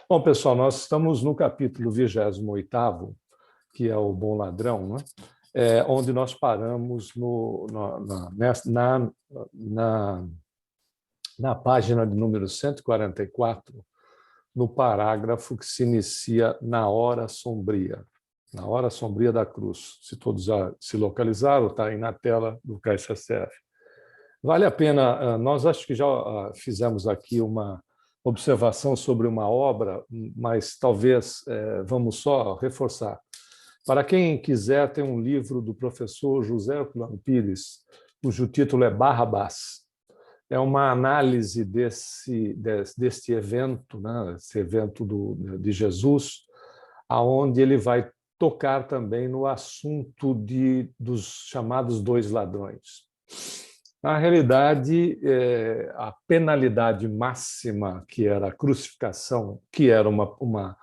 Bom, pessoal, nós estamos no capítulo 28º, que é o Bom Ladrão, né? Onde nós paramos na, na página de número 144, no parágrafo que se inicia na hora sombria da cruz. Se todos já se localizaram, está aí na tela do KSSF. Vale a pena, nós acho que já fizemos aqui uma observação sobre uma obra, mas talvez vamos só reforçar. Para quem quiser, tem um livro do professor José Herculano Pires, cujo título é Barrabás. É uma análise deste evento, né, esse evento de Jesus, aonde ele vai tocar também no assunto dos chamados dois ladrões. Na realidade, a penalidade máxima, que era a crucificação, que era uma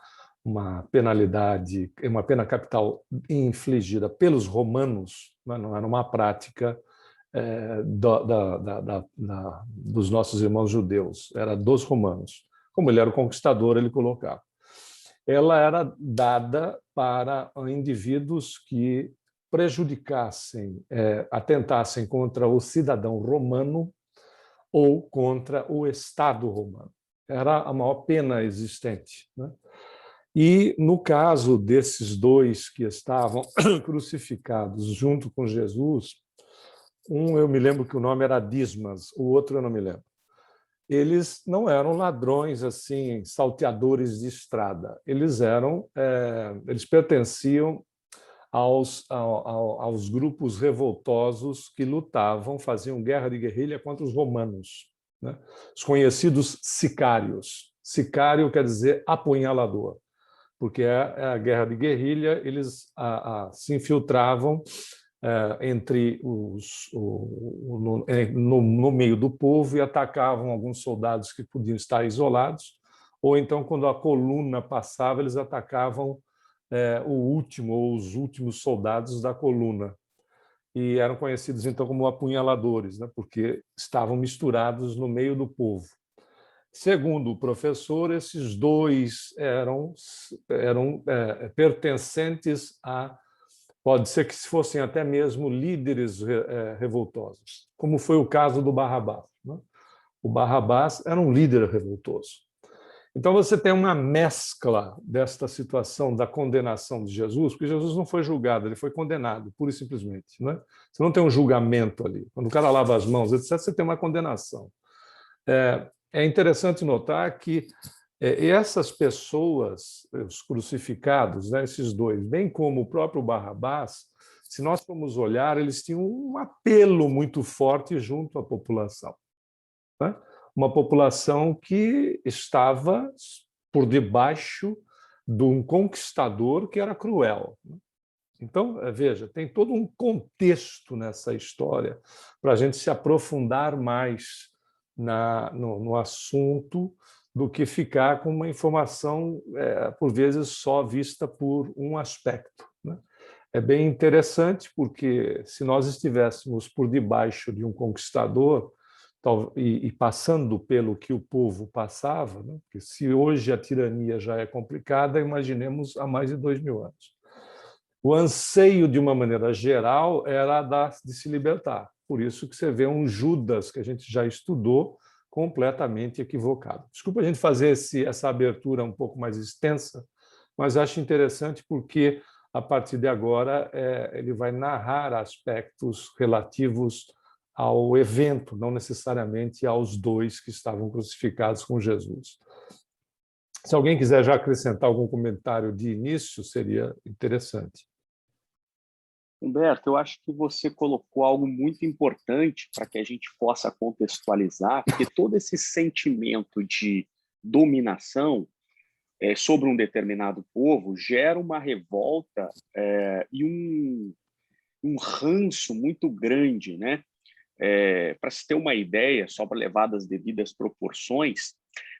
penalidade, uma pena capital infligida pelos romanos, não era uma prática dos nossos irmãos judeus, era dos romanos. Como ele era o conquistador, ele colocava. Ela era dada para indivíduos que prejudicassem, atentassem contra o cidadão romano ou contra o Estado romano. Era a maior pena existente, né? E, no caso desses dois que estavam crucificados junto com Jesus, eu me lembro que o nome era Dismas, o outro eu não me lembro. Eles não eram ladrões assim, salteadores de estrada. Eles pertenciam aos grupos revoltosos que lutavam, faziam guerra de guerrilha contra os romanos, né? Os conhecidos sicários. Sicário quer dizer apunhalador, porque é a guerra de guerrilha, eles se infiltravam entre no meio do povo e atacavam alguns soldados que podiam estar isolados, ou então, quando a coluna passava, eles atacavam o último ou os últimos soldados da coluna. E eram conhecidos, então, como apunhaladores, né? Porque estavam misturados no meio do povo. Segundo o professor, esses dois eram pertencentes a... Pode ser que fossem até mesmo líderes revoltosos, como foi o caso do Barrabás, né? O Barrabás era um líder revoltoso. Então, você tem uma mescla desta situação da condenação de Jesus, porque Jesus não foi julgado, ele foi condenado, pura e simplesmente, né? Você não tem um julgamento ali. Quando o cara lava as mãos, etc., você tem uma condenação. É interessante notar que essas pessoas, os crucificados, né, esses dois, bem como o próprio Barrabás, se nós formos olhar, eles tinham um apelo muito forte junto à população, né? Uma população que estava por debaixo de um conquistador que era cruel. Então, veja, tem todo um contexto nessa história para a gente se aprofundar mais no assunto do que ficar com uma informação, por vezes, só vista por um aspecto, né? É bem interessante, porque se nós estivéssemos por debaixo de um conquistador e passando pelo que o povo passava, né? Porque se hoje a tirania já é complicada, imaginemos há mais de 2000 anos. O anseio, de uma maneira geral, era de se libertar. Por isso que você vê um Judas, que a gente já estudou, completamente equivocado. Desculpa a gente fazer essa abertura um pouco mais extensa, mas acho interessante porque, a partir de agora, ele vai narrar aspectos relativos ao evento, não necessariamente aos dois que estavam crucificados com Jesus. Se alguém quiser já acrescentar algum comentário de início, seria interessante. Humberto, eu acho que você colocou algo muito importante para que a gente possa contextualizar, porque todo esse sentimento de dominação sobre um determinado povo gera uma revolta e um ranço muito grande, né? Para se ter uma ideia, só para levar das devidas proporções,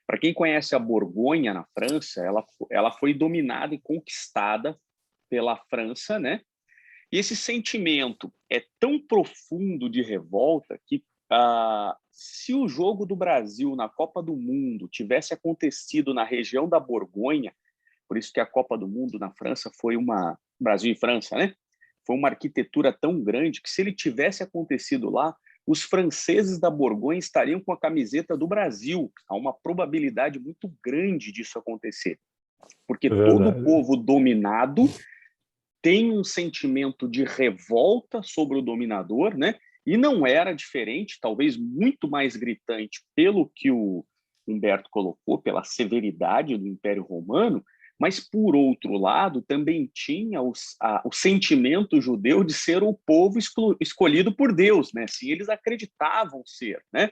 para quem conhece a Borgonha na França, ela foi dominada e conquistada pela França, né? E esse sentimento é tão profundo de revolta que Se o jogo do Brasil na Copa do Mundo tivesse acontecido na região da Borgonha, por isso que a Copa do Mundo na França foi Brasil e França, né? Foi uma arquitetura tão grande que, se ele tivesse acontecido lá, os franceses da Borgonha estariam com a camiseta do Brasil. Há uma probabilidade muito grande disso acontecer, porque É todo verdade. povo dominado tem um sentimento de revolta sobre o dominador, né? E não era diferente, talvez muito mais gritante, pelo que o Humberto colocou, pela severidade do Império Romano, mas, por outro lado, também tinha o sentimento judeu de ser o povo escolhido por Deus, né? Assim, eles acreditavam ser, né?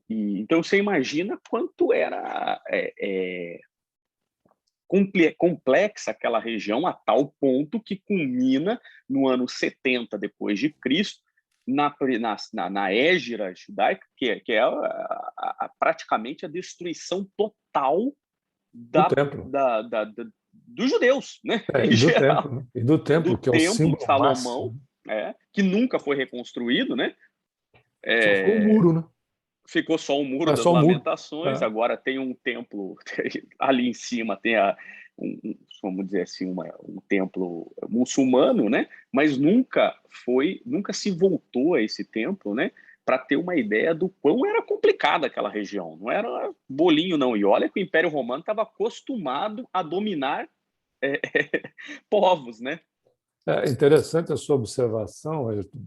Então, você imagina quanto era complexa aquela região, a tal ponto que culmina no ano 70 depois de Cristo, na Hégira judaica, que é praticamente a destruição total Do templo. dos judeus, né? Em E do geral, templo, né? E do do templo, que é o Templo de símbolo Salomão, máximo. que nunca foi reconstruído, né? Só foi o muro, né? Ficou só o Muro É das só o muro. Lamentações, É. agora tem um templo ali em cima, tem vamos dizer assim, um templo muçulmano, né? Mas nunca se voltou a esse templo, né? Para ter uma ideia do quão era complicada aquela região. Não era bolinho, não. E olha que o Império Romano estava acostumado a dominar povos, né? É interessante a sua observação, Ayrton,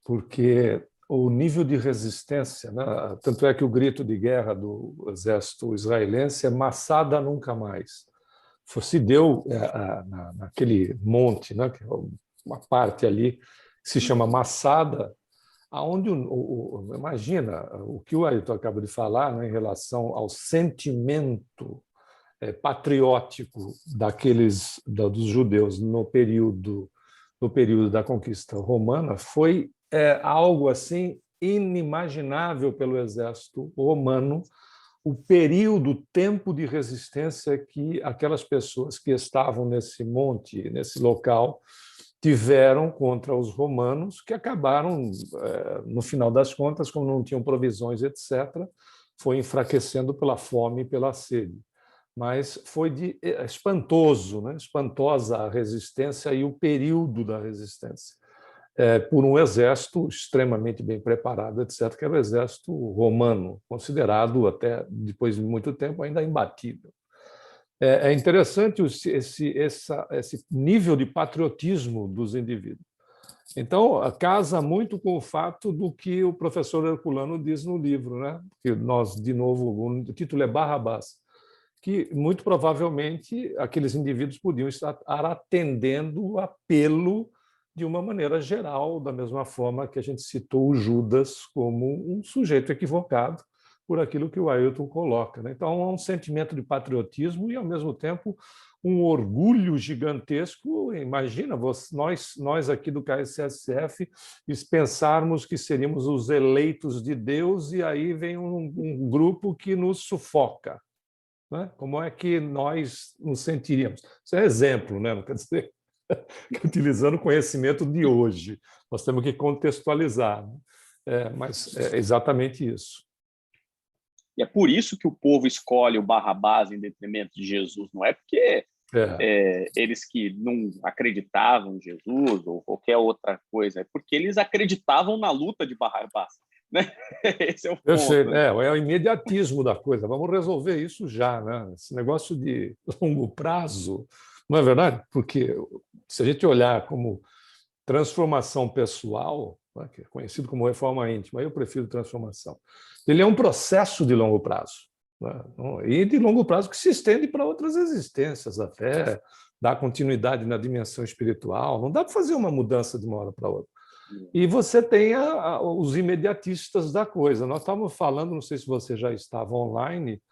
porque o nível de resistência, né? Tanto é que o grito de guerra do exército israelense é Massada nunca mais. Se deu naquele monte, né? Que é uma parte ali que se chama Massada, aonde imagina o que o Ayrton acaba de falar, né, em relação ao sentimento patriótico dos judeus no período da conquista romana foi algo assim inimaginável pelo exército romano, o período, o tempo de resistência que aquelas pessoas que estavam nesse monte, nesse local, tiveram contra os romanos, que acabaram, no final das contas, como não tinham provisões, etc., foi enfraquecendo pela fome e pela sede. Mas foi espantoso, né? Espantosa a resistência e o período da resistência, por um exército extremamente bem preparado, etc., que era o exército romano, considerado, até depois de muito tempo, ainda imbatível. É interessante esse nível de patriotismo dos indivíduos. Então, casa muito com o fato do que o professor Herculano diz no livro, né? Que nós, de novo, o título é Barrabás, que muito provavelmente aqueles indivíduos podiam estar atendendo o apelo de uma maneira geral, da mesma forma que a gente citou o Judas como um sujeito equivocado por aquilo que o Ayrton coloca, né? Então, há um sentimento de patriotismo e, ao mesmo tempo, um orgulho gigantesco. Imagina, nós aqui do KSSF pensarmos que seríamos os eleitos de Deus e aí vem um grupo que nos sufoca. Né? Como é que nós nos sentiríamos? Isso é exemplo, né? Não quer dizer que, utilizando o conhecimento de hoje, nós temos que contextualizar. Né? Mas é exatamente isso. E é por isso que o povo escolhe o Barrabás em detrimento de Jesus. Não é porque eles que não acreditavam em Jesus ou qualquer outra coisa, é porque eles acreditavam na luta de Barrabás. Né? Esse é o ponto. Né? É o imediatismo da coisa. Vamos resolver isso já, né? Esse negócio de longo prazo, não é verdade? Porque se a gente olhar como transformação pessoal, né, que é conhecido como reforma íntima, eu prefiro transformação. Ele é um processo de longo prazo, né? E de longo prazo que se estende para outras existências, até dar continuidade na dimensão espiritual. Não dá para fazer uma mudança de uma hora para outra. E você tem os imediatistas da coisa. Nós estávamos falando, não sei se você já estava online,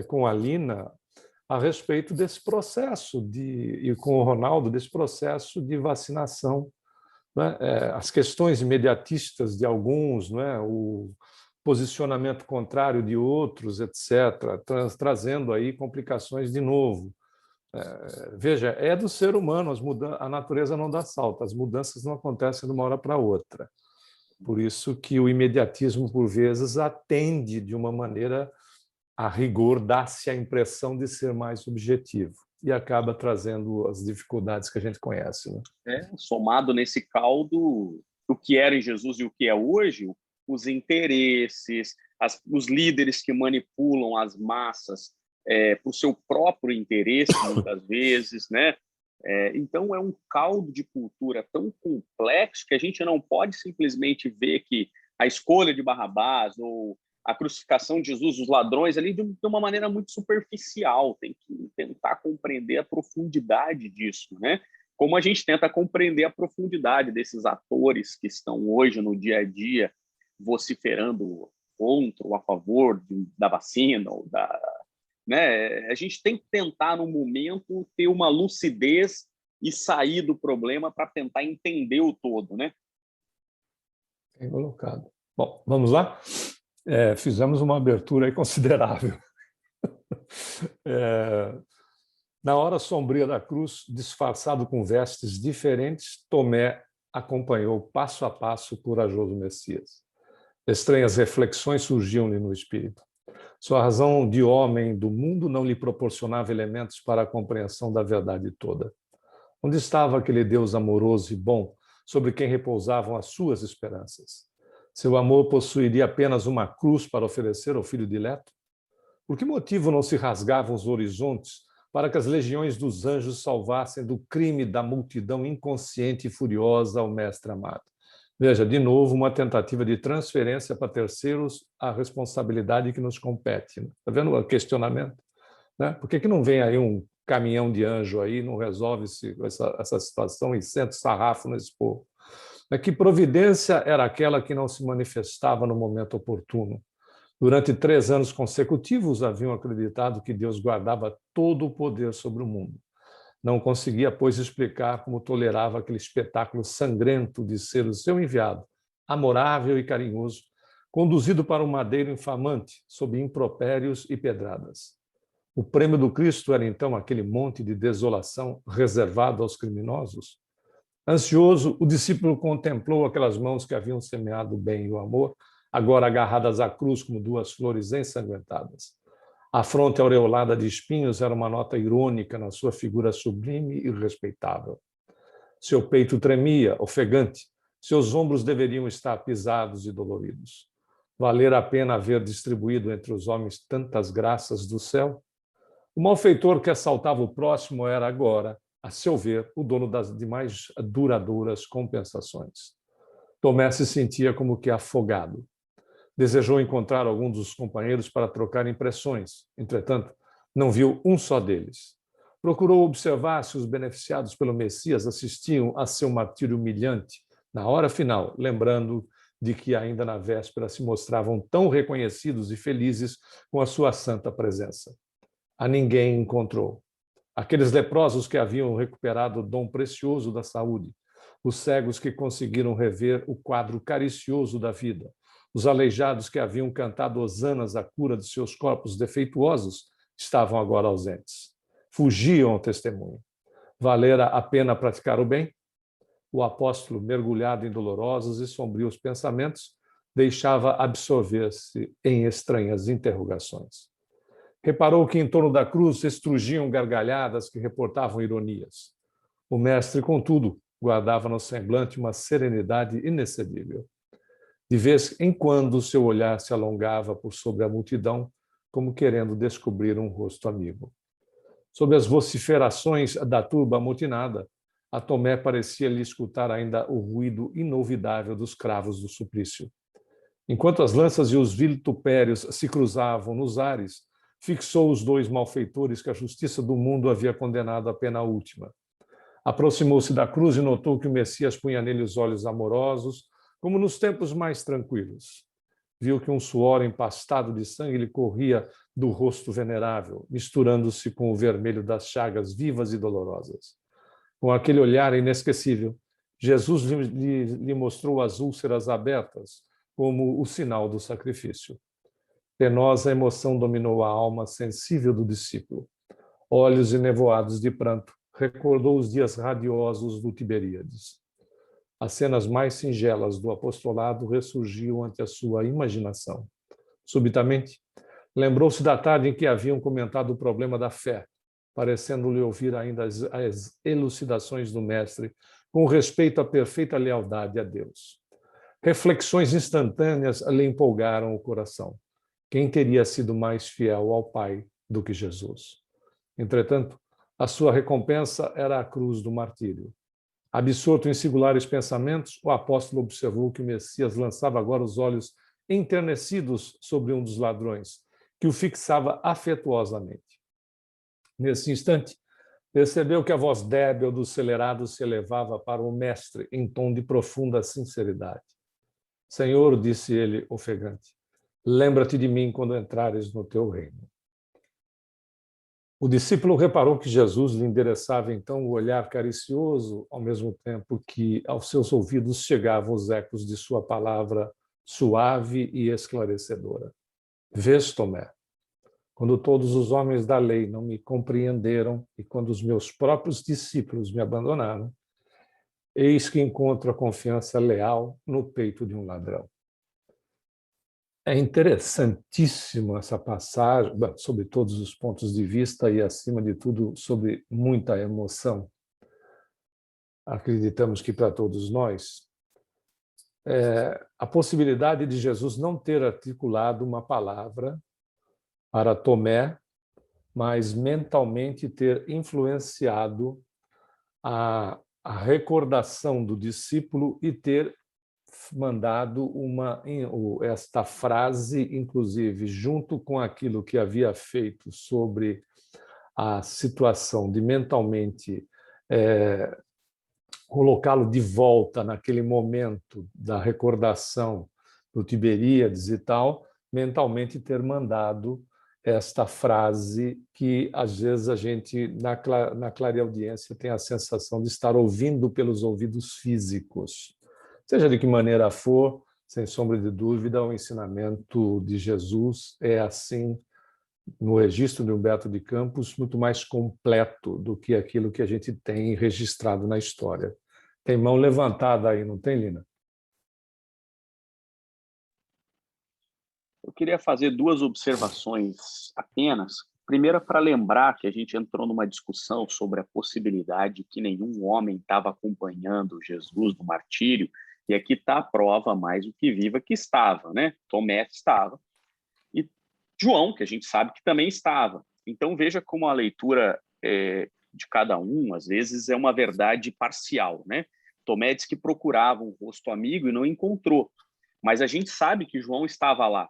com a Lina, a respeito desse processo, e com o Ronaldo, desse processo de vacinação. Né? As questões imediatistas de alguns, né? O posicionamento contrário de outros, etc., trazendo aí complicações de novo. Veja, é do ser humano, a natureza não dá salto, as mudanças não acontecem de uma hora para outra. Por isso que o imediatismo, por vezes, atende de uma maneira a rigor, dá-se a impressão de ser mais objetivo e acaba trazendo as dificuldades que a gente conhece, né? Somado nesse caldo, o que era em Jesus e o que é hoje, os interesses, os líderes que manipulam as massas para o seu próprio interesse, muitas vezes, né? Então, é um caldo de cultura tão complexo que a gente não pode simplesmente ver que a escolha de Barrabás ou a crucificação de Jesus, os ladrões, ali de uma maneira muito superficial. Tem que tentar compreender a profundidade disso, né? Como a gente tenta compreender a profundidade desses atores que estão hoje no dia a dia vociferando contra ou a favor da vacina ou né? A gente tem que tentar, no momento, ter uma lucidez e sair do problema para tentar entender o todo, né? Bem colocado. Bom, vamos lá? Fizemos uma abertura aí considerável. Na hora sombria da cruz, disfarçado com vestes diferentes, Tomé acompanhou passo a passo o corajoso Messias. Estranhas reflexões surgiam-lhe no espírito. Sua razão de homem do mundo não lhe proporcionava elementos para a compreensão da verdade toda. Onde estava aquele Deus amoroso e bom, sobre quem repousavam as suas esperanças? Seu amor possuiria apenas uma cruz para oferecer ao filho dileto? Por que motivo não se rasgavam os horizontes para que as legiões dos anjos salvassem do crime da multidão inconsciente e furiosa ao mestre amado? Veja, de novo, uma tentativa de transferência para terceiros a responsabilidade que nos compete. Está vendo o questionamento? Né? Por que não vem aí um caminhão de anjo aí, não resolve-se essa situação e senta o sarrafo nesse povo? Que providência era aquela que não se manifestava no momento oportuno? Durante 3 anos consecutivos haviam acreditado que Deus guardava todo o poder sobre o mundo. Não conseguia, pois, explicar como tolerava aquele espetáculo sangrento de ser o seu enviado, amorável e carinhoso, conduzido para um madeiro infamante, sob impropérios e pedradas. O prêmio do Cristo era, então, aquele monte de desolação reservado aos criminosos? Ansioso, o discípulo contemplou aquelas mãos que haviam semeado o bem e o amor, agora agarradas à cruz como 2 flores ensanguentadas. A fronte aureolada de espinhos era uma nota irônica na sua figura sublime e respeitável. Seu peito tremia, ofegante. Seus ombros deveriam estar pisados e doloridos. Valer a pena haver distribuído entre os homens tantas graças do céu? O malfeitor que assaltava o próximo era agora, a seu ver, o dono das demais duradouras compensações. Tomé se sentia como que afogado. Desejou encontrar algum dos companheiros para trocar impressões. Entretanto, não viu um só deles. Procurou observar se os beneficiados pelo Messias assistiam a seu martírio humilhante na hora final, lembrando de que ainda na véspera se mostravam tão reconhecidos e felizes com a sua santa presença. A ninguém encontrou. Aqueles leprosos que haviam recuperado o dom precioso da saúde, os cegos que conseguiram rever o quadro caricioso da vida, os aleijados que haviam cantado hosanas à cura de seus corpos defeituosos, estavam agora ausentes. Fugiam ao testemunho. Valera a pena praticar o bem? O apóstolo, mergulhado em dolorosos e sombrios pensamentos, deixava absorver-se em estranhas interrogações. Reparou que em torno da cruz estrugiam gargalhadas que reportavam ironias. O mestre, contudo, guardava no semblante uma serenidade inexcedível. De vez em quando, seu olhar se alongava por sobre a multidão, como querendo descobrir um rosto amigo. Sob as vociferações da turba amotinada, a Tomé parecia-lhe escutar ainda o ruído inolvidável dos cravos do suplício. Enquanto as lanças e os vitupérios se cruzavam nos ares, fixou os 2 malfeitores que a justiça do mundo havia condenado à pena última. Aproximou-se da cruz e notou que o Messias punha nele os olhos amorosos, como nos tempos mais tranquilos. Viu que um suor empastado de sangue lhe corria do rosto venerável, misturando-se com o vermelho das chagas vivas e dolorosas. Com aquele olhar inesquecível, Jesus lhe mostrou as úlceras abertas, como o sinal do sacrifício. Penosa emoção dominou a alma sensível do discípulo. Olhos enevoados de pranto, recordou os dias radiosos do Tiberíades. As cenas mais singelas do apostolado ressurgiam ante a sua imaginação. Subitamente, lembrou-se da tarde em que haviam comentado o problema da fé, parecendo-lhe ouvir ainda as elucidações do mestre com respeito à perfeita lealdade a Deus. Reflexões instantâneas lhe empolgaram o coração. Quem teria sido mais fiel ao Pai do que Jesus? Entretanto, a sua recompensa era a cruz do martírio. Absorto em singulares pensamentos, o apóstolo observou que o Messias lançava agora os olhos enternecidos sobre um dos ladrões, que o fixava afetuosamente. Nesse instante, percebeu que a voz débil do celerado se elevava para o mestre em tom de profunda sinceridade. Senhor, disse ele, ofegante, lembra-te de mim quando entrares no teu reino. O discípulo reparou que Jesus lhe endereçava então o olhar caricioso, ao mesmo tempo que aos seus ouvidos chegavam os ecos de sua palavra suave e esclarecedora. Vês, Tomé, quando todos os homens da lei não me compreenderam e quando os meus próprios discípulos me abandonaram, eis que encontro a confiança leal no peito de um ladrão. É interessantíssimo essa passagem, sobre todos os pontos de vista e, acima de tudo, sobre muita emoção. Acreditamos que para todos nós, a possibilidade de Jesus não ter articulado uma palavra para Tomé, mas mentalmente ter influenciado a recordação do discípulo e ter mandado esta frase, inclusive, junto com aquilo que havia feito sobre a situação de mentalmente colocá-lo de volta naquele momento da recordação do Tiberíades e tal, mentalmente ter mandado esta frase que, às vezes, a gente, na clareaudiência, tem a sensação de estar ouvindo pelos ouvidos físicos. Seja de que maneira for, sem sombra de dúvida, o ensinamento de Jesus é, assim, no registro de Humberto de Campos, muito mais completo do que aquilo que a gente tem registrado na história. Tem mão levantada aí, não tem, Lina? Eu queria fazer duas observações apenas. Primeira, para lembrar que a gente entrou numa discussão sobre a possibilidade que nenhum homem estava acompanhando Jesus no martírio, e aqui está a prova mais do que viva que estava, né? Tomé estava. E João, que a gente sabe que também estava. Então, veja como a leitura de cada um, às vezes, é uma verdade parcial, né? Tomé diz que procurava um rosto amigo e não encontrou. Mas a gente sabe que João estava lá.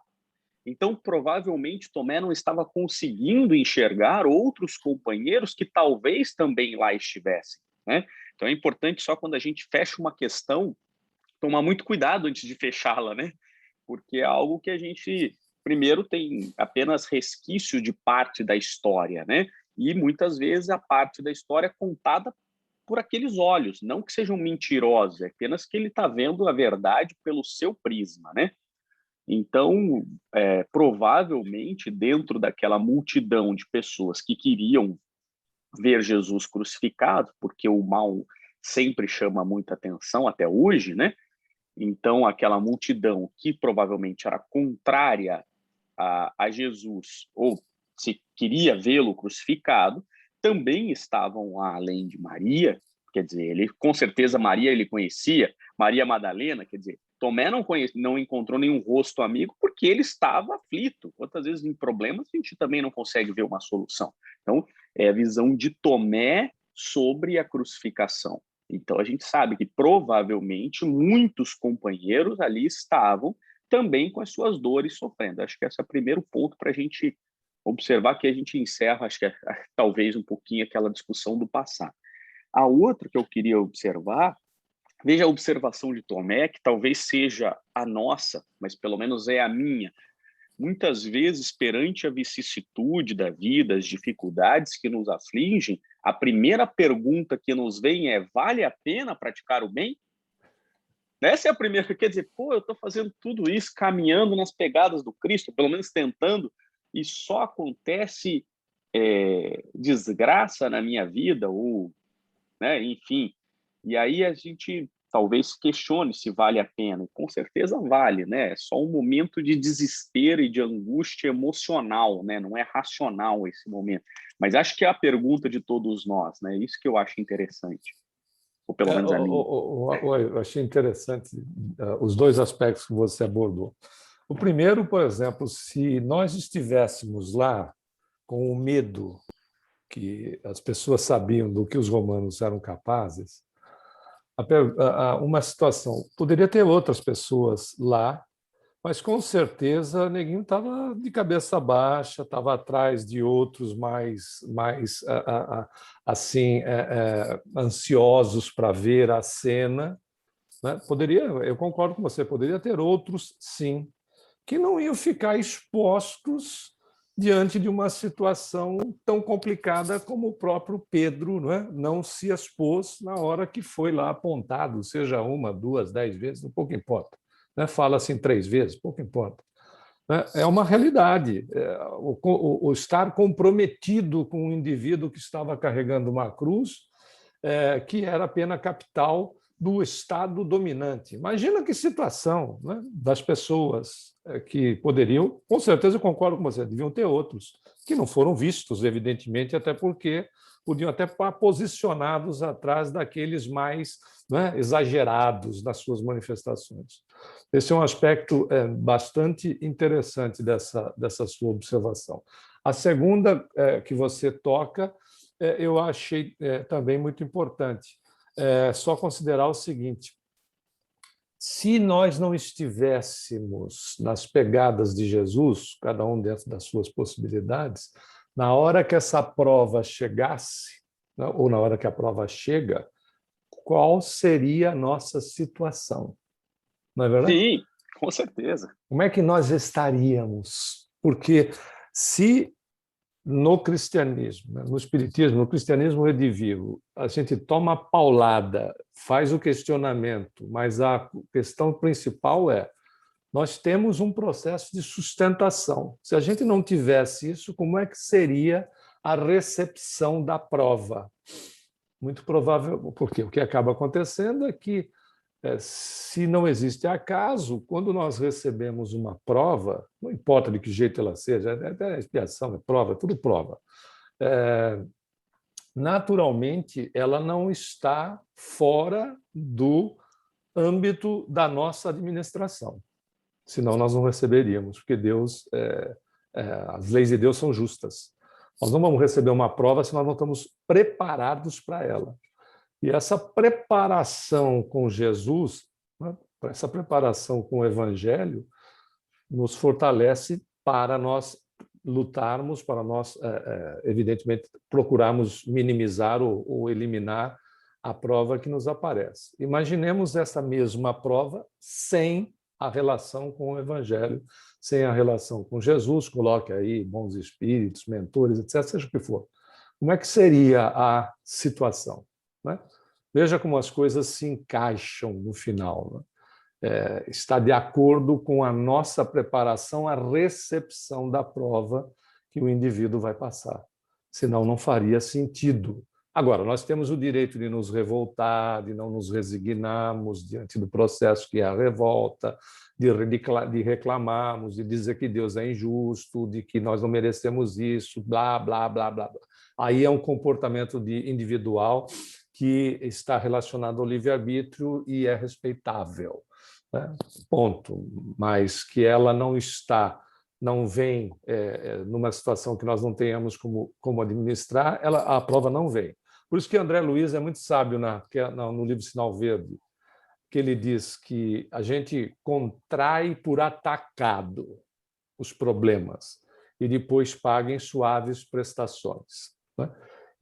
Então, provavelmente, Tomé não estava conseguindo enxergar outros companheiros que talvez também lá estivessem, né? Então, é importante, só quando a gente fecha uma questão, tomar muito cuidado antes de fechá-la, né? Porque é algo que a gente, primeiro, tem apenas resquício de parte da história, né? E, muitas vezes, a parte da história é contada por aqueles olhos, não que sejam mentirosos, é apenas que ele está vendo a verdade pelo seu prisma, né? Então, provavelmente, dentro daquela multidão de pessoas que queriam ver Jesus crucificado, porque o mal sempre chama muita atenção até hoje, né? Então, aquela multidão que provavelmente era contrária a Jesus, ou se queria vê-lo crucificado, também estavam lá, além de Maria. Quer dizer, ele com certeza Maria ele conhecia, Maria Madalena, quer dizer, Tomé não encontrou nenhum rosto amigo porque ele estava aflito. Quantas vezes em problemas a gente também não consegue ver uma solução. Então, é a visão de Tomé sobre a crucificação. Então, a gente sabe que provavelmente muitos companheiros ali estavam também com as suas dores sofrendo. Acho que esse é o primeiro ponto para a gente observar, que a gente encerra, acho que talvez um pouquinho aquela discussão do passado. A outra que eu queria observar, veja a observação de Tomé, que talvez seja a nossa, mas pelo menos é a minha. Muitas vezes, perante a vicissitude da vida, as dificuldades que nos afligem, a primeira pergunta que nos vem é: vale a pena praticar o bem? Essa é a primeira, quer dizer, eu estou fazendo tudo isso, caminhando nas pegadas do Cristo, pelo menos tentando, e só acontece desgraça na minha vida, ou, né, enfim. E aí a gente talvez questione se vale a pena. E com certeza vale, né? É só um momento de desespero e de angústia emocional, né? Não é racional esse momento. Mas acho que é a pergunta de todos nós, né? Isso que eu acho interessante, ou pelo menos a mim. Eu achei interessante os dois aspectos que você abordou. O primeiro, por exemplo, se nós estivéssemos lá com o medo que as pessoas sabiam do que os romanos eram capazes, uma situação, poderia ter outras pessoas lá, mas com certeza ninguém estava de cabeça baixa, estava atrás de outros mais assim ansiosos para ver a cena, né? Poderia, eu concordo com você, poderia ter outros, sim, que não iam ficar expostos diante de uma situação tão complicada como o próprio Pedro, não é? Não se expôs na hora que foi lá apontado, seja uma, duas, 10 vezes, pouco importa. Né? Fala assim 3 vezes, pouco importa. É uma realidade. O estar comprometido com um indivíduo que estava carregando uma cruz, que era a pena capital do Estado dominante. Imagina que situação, né, das pessoas que poderiam, com certeza eu concordo com você, deviam ter outros, que não foram vistos, evidentemente, até porque podiam até estar posicionados atrás daqueles mais, né, exagerados nas suas manifestações. Esse é um aspecto bastante interessante dessa sua observação. A segunda que você toca, eu achei também muito importante. Só considerar o seguinte: se nós não estivéssemos nas pegadas de Jesus, cada um dentro das suas possibilidades, na hora que essa prova chegasse, né, ou na hora que a prova chega, qual seria a nossa situação? Não é verdade? Sim, com certeza. Como é que nós estaríamos? Porque se no cristianismo, né, no espiritismo, no cristianismo redivivo, a gente toma a paulada, faz o questionamento, mas a questão principal é: nós temos um processo de sustentação. Se a gente não tivesse isso, como é que seria a recepção da prova? Muito provável, porque o que acaba acontecendo é que, se não existe acaso, quando nós recebemos uma prova, não importa de que jeito ela seja, é expiação, é prova, é tudo prova, naturalmente ela não está fora do âmbito da nossa administração. Senão nós não receberíamos, porque Deus, as leis de Deus são justas. Nós não vamos receber uma prova se nós não estamos preparados para ela. E essa preparação com Jesus, né, essa preparação com o Evangelho, nos fortalece para nós lutarmos, para nós, evidentemente, procurarmos minimizar ou eliminar a prova que nos aparece. Imaginemos essa mesma prova sem a relação com o Evangelho, sem a relação com Jesus, coloque aí bons espíritos, mentores, etc., seja o que for. Como é que seria a situação? Né? Veja como as coisas se encaixam no final. Né? Está de acordo com a nossa preparação, a recepção da prova que o indivíduo vai passar. Senão, não faria sentido. Agora, nós temos o direito de nos revoltar, de não nos resignarmos diante do processo que é a revolta, de reclamarmos, de dizer que Deus é injusto, de que nós não merecemos isso, blá, blá, blá, blá. Aí é um comportamento individual que está relacionado ao livre-arbítrio e é respeitável. Né? Ponto. Mas que ela não vem numa situação que nós não tenhamos como administrar, a prova não vem. Por isso que André Luiz é muito sábio no livro Sinal Verde, que ele diz que a gente contrai por atacado os problemas e depois paga em suaves prestações. Né?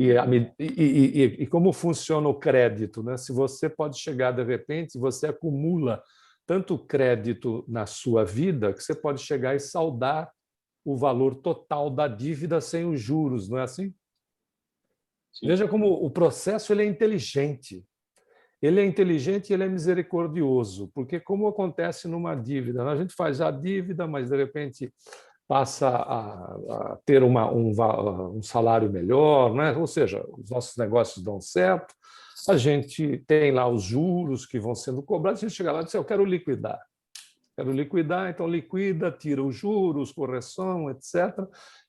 E como funciona o crédito? Né? Se você pode chegar, de repente, você acumula tanto crédito na sua vida que você pode chegar e saldar o valor total da dívida sem os juros, não é assim? Sim. Veja como o processo ele é inteligente. Ele é inteligente e ele é misericordioso, porque como acontece numa dívida, a gente faz a dívida, mas de repente passa a ter um salário melhor, né? Ou seja, os nossos negócios dão certo, a gente tem lá os juros que vão sendo cobrados, a gente chega lá e diz, eu quero liquidar. Quero liquidar, então liquida, tira os juros, correção, etc.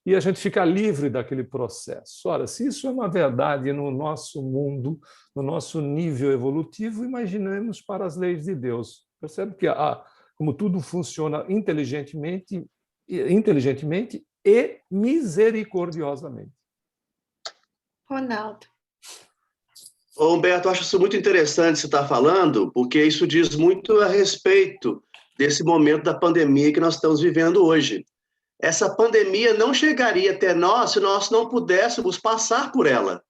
E a gente fica livre daquele processo. Ora, se isso é uma verdade no nosso mundo, no nosso nível evolutivo, imaginemos para as leis de Deus. Percebe que como tudo funciona inteligentemente e misericordiosamente. Ronaldo. Ô, Humberto, eu acho isso muito interessante você estar falando, porque isso diz muito a respeito desse momento da pandemia que nós estamos vivendo hoje. Essa pandemia não chegaria até nós se nós não pudéssemos passar por ela.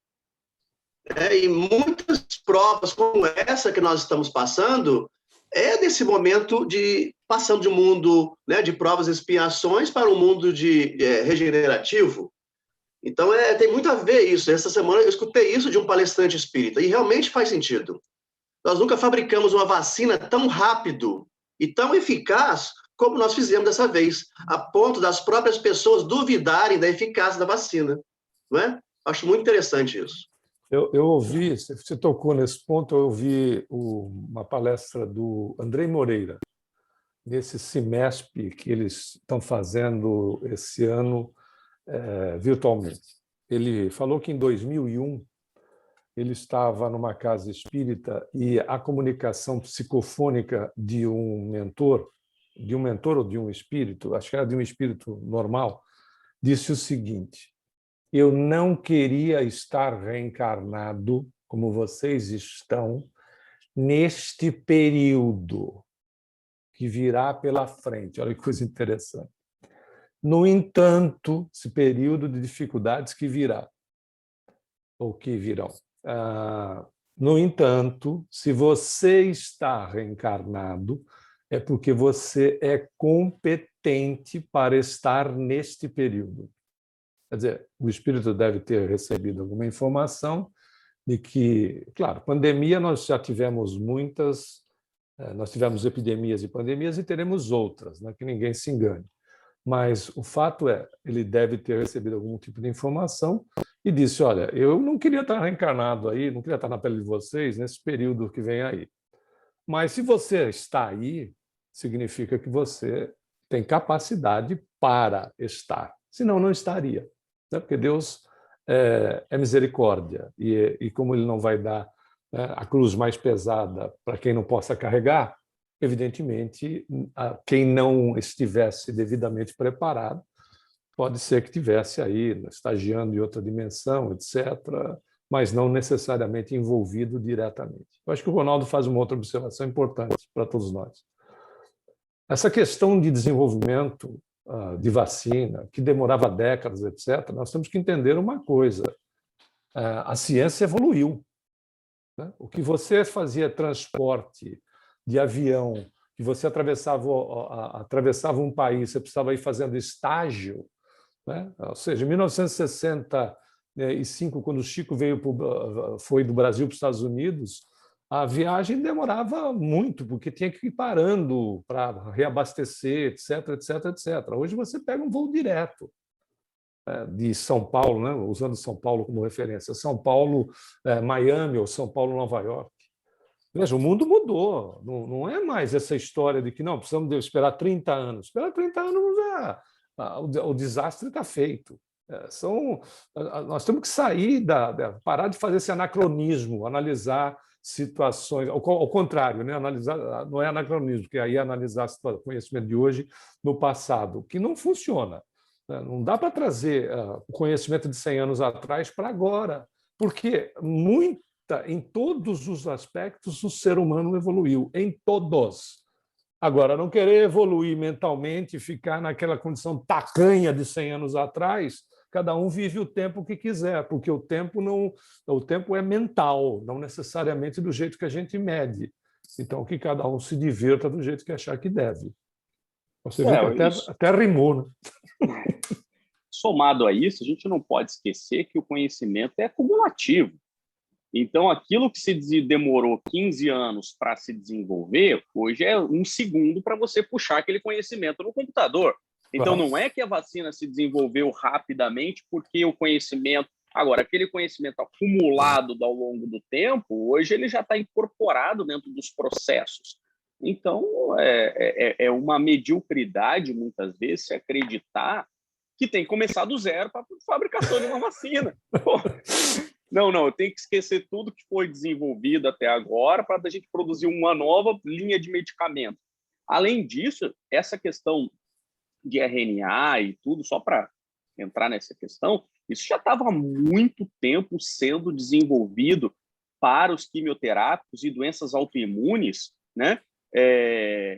E muitas provas como essa que nós estamos passando é desse momento de passando de um mundo, né, de provas e expiações para um mundo de regenerativo. Então, tem muito a ver isso. Essa semana eu escutei isso de um palestrante espírita e realmente faz sentido. Nós nunca fabricamos uma vacina tão rápido e tão eficaz como nós fizemos dessa vez, a ponto das próprias pessoas duvidarem da eficácia da vacina. Não é? Acho muito interessante isso. Eu ouvi, você tocou nesse ponto, eu ouvi uma palestra do Andrei Moreira, nesse Cimesp que eles estão fazendo esse ano virtualmente. Ele falou que em 2001 ele estava numa casa espírita e a comunicação psicofônica de um mentor ou de um espírito, acho que era de um espírito normal, disse o seguinte: eu não queria estar reencarnado como vocês estão neste período que virá pela frente. Olha que coisa interessante. No entanto, esse período de dificuldades que virá, ou que virão. No entanto, se você está reencarnado, é porque você é competente para estar neste período. Quer dizer, o espírito deve ter recebido alguma informação de que, claro, pandemia nós já tivemos muitas, nós tivemos epidemias e pandemias e teremos outras, né, que ninguém se engane. Mas o fato é, ele deve ter recebido algum tipo de informação e disse, olha, eu não queria estar reencarnado aí, não queria estar na pele de vocês nesse período que vem aí. Mas se você está aí, significa que você tem capacidade para estar, senão não estaria. Né? Porque Deus é misericórdia e como Ele não vai dar a cruz mais pesada para quem não possa carregar, evidentemente, quem não estivesse devidamente preparado, pode ser que estivesse aí, estagiando em outra dimensão, etc., mas não necessariamente envolvido diretamente. Eu acho que o Ronaldo faz uma outra observação importante para todos nós. Essa questão de desenvolvimento de vacina, que demorava décadas, etc., nós temos que entender uma coisa. A ciência evoluiu. Né? O que você fazia transporte de avião, que você atravessava um país, você precisava ir fazendo estágio, né? Ou seja, em 1965, quando o Chico foi do Brasil para os Estados Unidos, a viagem demorava muito, porque tinha que ir parando para reabastecer, etc, etc, etc. Hoje você pega um voo direto de São Paulo, né? Usando São Paulo como referência, São Paulo, Miami ou São Paulo, Nova York. Veja, o mundo mudou, não é mais essa história de que não, precisamos esperar 30 anos. Esperar 30 anos o desastre está feito. Nós temos que sair, parar de fazer esse anacronismo, analisar situações, ao contrário, né? Analisar, não é anacronismo, porque aí é analisar o conhecimento de hoje no passado, que não funciona. Né? Não dá para trazer o conhecimento de 100 anos atrás para agora, porque em todos os aspectos, o ser humano evoluiu, em todos. Agora, não querer evoluir mentalmente, ficar naquela condição tacanha de 100 anos atrás, cada um vive o tempo que quiser, porque o tempo é mental, não necessariamente do jeito que a gente mede. Então, que cada um se divirta do jeito que achar que deve. Você vê que até rimou, né? Somado a isso, a gente não pode esquecer que o conhecimento é acumulativo. Então, aquilo que se demorou 15 anos para se desenvolver, hoje é 1 segundo para você puxar aquele conhecimento no computador. Então, não é que a vacina se desenvolveu rapidamente porque o conhecimento Agora, aquele conhecimento acumulado ao longo do tempo, hoje ele já está incorporado dentro dos processos. Então, é uma mediocridade, muitas vezes, se acreditar que tem que começar do zero para a fabricação de uma vacina. Pô, não, eu tenho que esquecer tudo que foi desenvolvido até agora para a gente produzir uma nova linha de medicamento. Além disso, essa questão de RNA e tudo, só para entrar nessa questão, isso já estava há muito tempo sendo desenvolvido para os quimioterápicos e doenças autoimunes, né?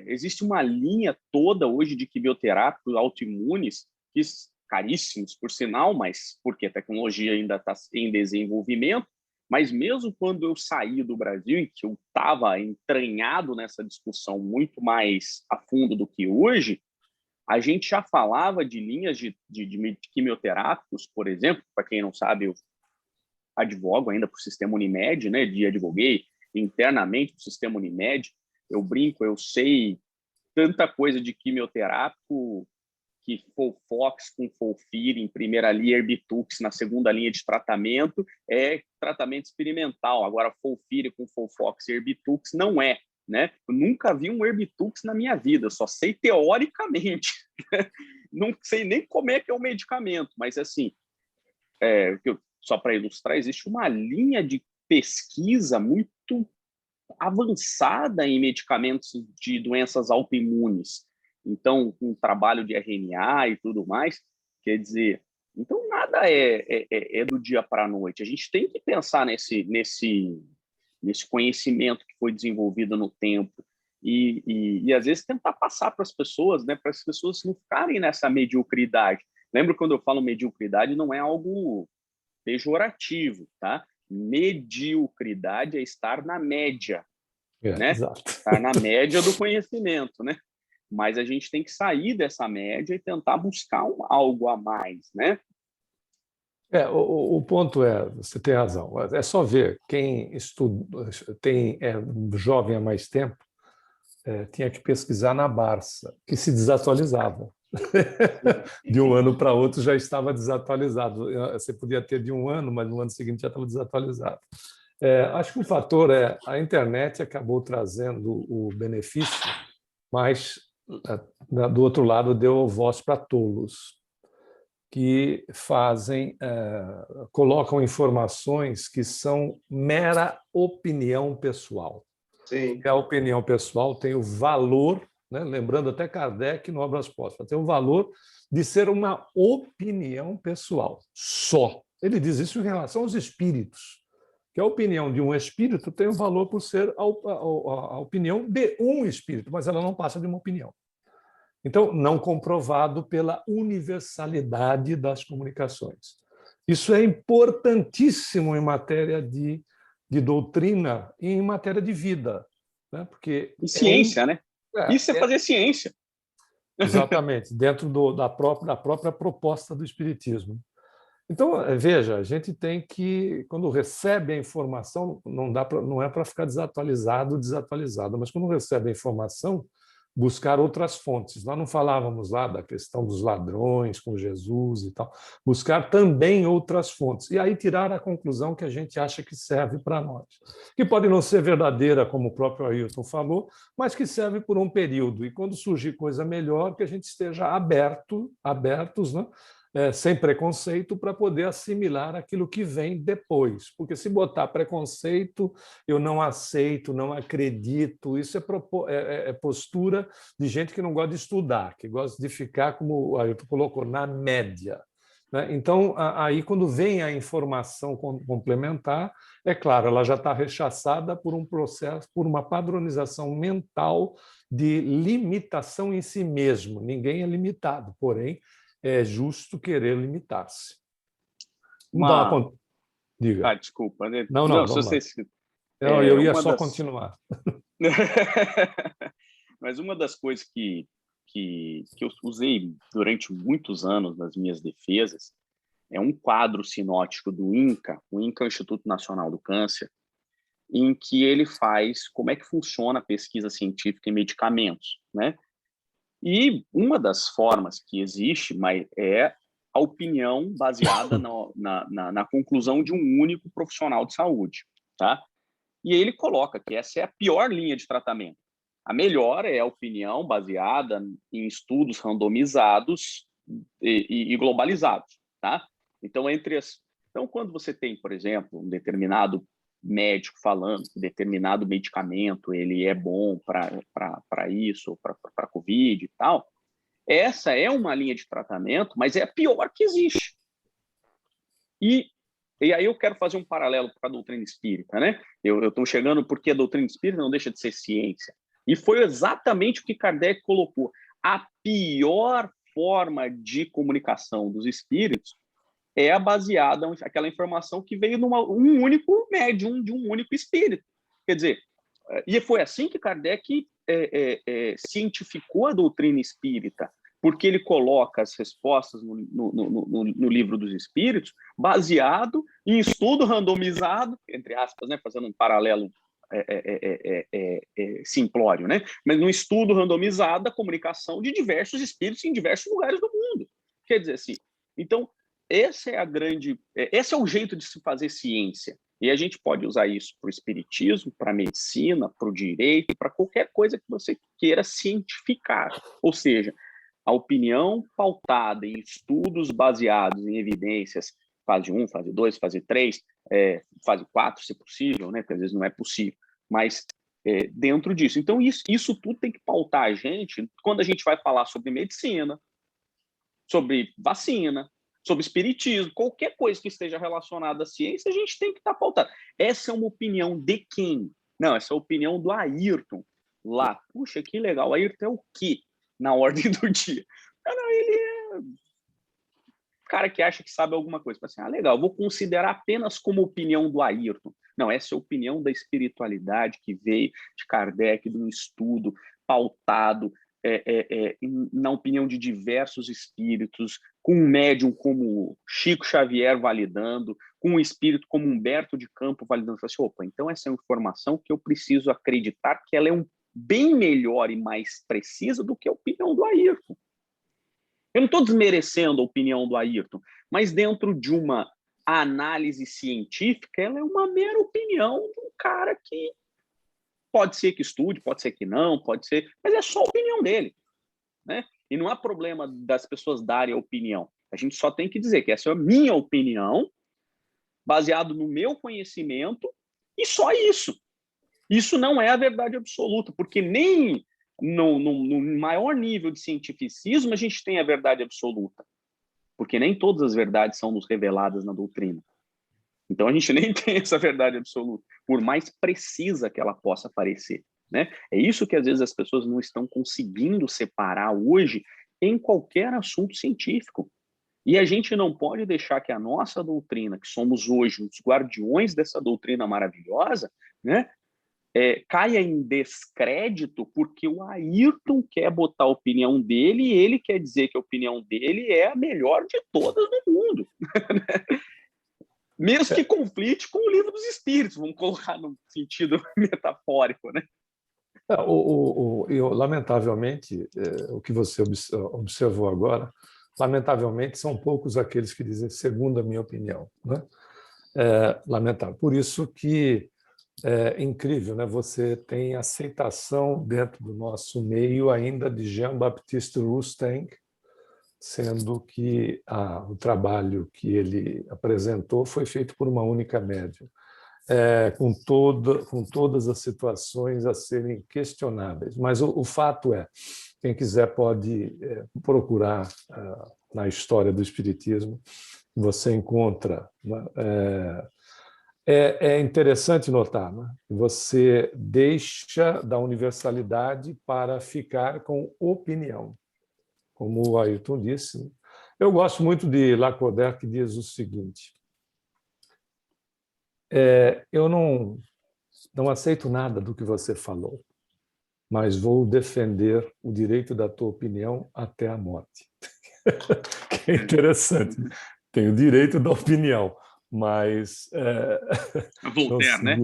Existe uma linha toda hoje de quimioterápicos autoimunes, que caríssimos, por sinal, mas porque a tecnologia ainda está em desenvolvimento. Mas mesmo quando eu saí do Brasil, em que eu estava entranhado nessa discussão muito mais a fundo do que hoje, a gente já falava de linhas de quimioterápicos, por exemplo. Para quem não sabe, eu advogo ainda para o sistema Unimed, né? Advoguei internamente para o sistema Unimed. Eu brinco, eu sei tanta coisa de quimioterápico, que Folfox com Folfir em primeira linha, Erbitux na segunda linha de tratamento, é tratamento experimental. Agora, Folfir com Folfox e Erbitux não é, né? Eu nunca vi um Erbitux na minha vida, eu só sei teoricamente. Não sei nem como é que é o medicamento, mas assim, só para ilustrar, existe uma linha de pesquisa muito avançada em medicamentos de doenças autoimunes. Então, um trabalho de RNA e tudo mais, quer dizer, então nada é do dia para a noite. A gente tem que pensar nesse conhecimento que foi desenvolvido no tempo e às vezes tentar passar para as pessoas, né, para as pessoas não ficarem nessa mediocridade. Lembra quando eu falo mediocridade, não é algo pejorativo, tá? Mediocridade é estar na média, né? Exato. Estar na média do conhecimento, né? Mas a gente tem que sair dessa média e tentar buscar algo a mais, né? O ponto você tem razão, é só ver quem estuda, é jovem há mais tempo, tinha que pesquisar na Barça, que se desatualizava. De um ano para outro já estava desatualizado. Você podia ter de um ano, mas no ano seguinte já estava desatualizado. Acho que o fator a internet acabou trazendo o benefício, mas do outro lado deu voz para tolos, que colocam informações que são mera opinião pessoal. Sim. E a opinião pessoal tem o valor, né? Lembrando até Kardec no Obras Póstumas, tem o valor de ser uma opinião pessoal só. Ele diz isso em relação aos espíritos, que a opinião de um espírito tem o valor por ser a opinião de um espírito, mas ela não passa de uma opinião. Então, não comprovado pela universalidade das comunicações. Isso é importantíssimo em matéria de doutrina e em matéria de vida, né? Porque e ciência, né? Isso é fazer ciência. Exatamente, dentro da própria proposta do Espiritismo. Então, veja, a gente tem que, quando recebe a informação, não é para ficar desatualizado, mas quando recebe a informação, buscar outras fontes. Nós não falávamos lá da questão dos ladrões com Jesus e tal, buscar também outras fontes. E aí tirar a conclusão que a gente acha que serve para nós. Que pode não ser verdadeira, como o próprio Ailton falou, mas que serve por um período. E quando surgir coisa melhor, que a gente esteja abertos, né? Sem preconceito, para poder assimilar aquilo que vem depois. Porque se botar preconceito, eu não aceito, não acredito, isso é postura de gente que não gosta de estudar, que gosta de ficar, como o Ailton colocou, na média. Né? Então, aí, quando vem a informação complementar, é claro, ela já está rechaçada por um processo, por uma padronização mental de limitação em si mesmo. Ninguém é limitado, porém, é justo querer limitar-se. Diga. Desculpa. Né? Não, se você... eu ia só continuar. Mas uma das coisas que eu usei durante muitos anos nas minhas defesas é um quadro sinótico do INCA, o INCA é o Instituto Nacional do Câncer, em que ele faz como é que funciona a pesquisa científica em medicamentos, né? E uma das formas que existe é a opinião baseada na conclusão de um único profissional de saúde, tá? E ele coloca que essa é a pior linha de tratamento. A melhor é a opinião baseada em estudos randomizados e globalizados, tá? Então, quando você tem, por exemplo, um determinado médico falando que determinado medicamento ele é bom para isso, para COVID e tal, essa é uma linha de tratamento, mas é a pior que existe. E aí eu quero fazer um paralelo com a doutrina espírita, né? Eu estou chegando porque a doutrina espírita não deixa de ser ciência. E foi exatamente o que Kardec colocou. A pior forma de comunicação dos espíritos é a baseada naquela informação que veio num único médium, de um único espírito. Quer dizer, e foi assim que Kardec cientificou a doutrina espírita, porque ele coloca as respostas no livro dos espíritos baseado em estudo randomizado, entre aspas, né, fazendo um paralelo simplório, né? Mas no estudo randomizado da comunicação de diversos espíritos em diversos lugares do mundo. Quer dizer assim, então, esse é o jeito de se fazer ciência. E a gente pode usar isso para o espiritismo, para a medicina, para o direito, para qualquer coisa que você queira cientificar. Ou seja, a opinião pautada em estudos baseados em evidências, fase 1, fase 2, fase 3, fase 4, se possível, né? Porque às vezes não é possível, mas dentro disso. Então, isso tudo tem que pautar a gente quando a gente vai falar sobre medicina, sobre vacina, sobre espiritismo, qualquer coisa que esteja relacionada à ciência, a gente tem que estar pautado. Essa é uma opinião de quem? Não, essa é a opinião do Ayrton lá. Puxa, que legal. O Ayrton é o quê na ordem do dia? Não, ele é cara que acha que sabe alguma coisa. Assim, legal, vou considerar apenas como opinião do Ayrton. Não, essa é a opinião da espiritualidade que veio de Kardec, de um estudo pautado na opinião de diversos espíritos, com um médium como Chico Xavier validando, com um espírito como Humberto de Campos validando. Assim, opa, então essa é uma informação que eu preciso acreditar que ela é bem melhor e mais precisa do que a opinião do Ayrton. Eu não estou desmerecendo a opinião do Ayrton, mas dentro de uma análise científica, ela é uma mera opinião de um cara que pode ser que estude, pode ser que não, pode ser, mas é só a opinião dele, né? E não há problema das pessoas darem a opinião. A gente só tem que dizer que essa é a minha opinião, baseado no meu conhecimento, e só isso. Isso não é a verdade absoluta, porque nem no maior nível de cientificismo a gente tem a verdade absoluta, porque nem todas as verdades são nos reveladas na doutrina. Então, a gente nem tem essa verdade absoluta, por mais precisa que ela possa parecer, né? É isso que, às vezes, as pessoas não estão conseguindo separar hoje em qualquer assunto científico. E a gente não pode deixar que a nossa doutrina, que somos hoje os guardiões dessa doutrina maravilhosa, né, caia em descrédito porque o Ayrton quer botar a opinião dele e ele quer dizer que a opinião dele é a melhor de todas do mundo. Mesmo que conflite com o livro dos espíritos, vamos colocar no sentido metafórico, né? Lamentavelmente, o que você observou agora, lamentavelmente, são poucos aqueles que dizem segundo a minha opinião, né? Lamentável. Por isso que é incrível, né? Você tem aceitação dentro do nosso meio ainda de Jean-Baptiste Roustan, sendo que o trabalho que ele apresentou foi feito por uma única médium, com todas as situações a serem questionáveis. Mas o fato é, quem quiser pode procurar na história do Espiritismo, você encontra... É interessante notar, né? Você deixa da universalidade para ficar com opinião. Como o Ayrton disse, eu gosto muito de Lacordaire, que diz o seguinte: eu não aceito nada do que você falou, mas vou defender o direito da tua opinião até a morte. Que é interessante. Tem o direito da opinião, mas Voltaire, né?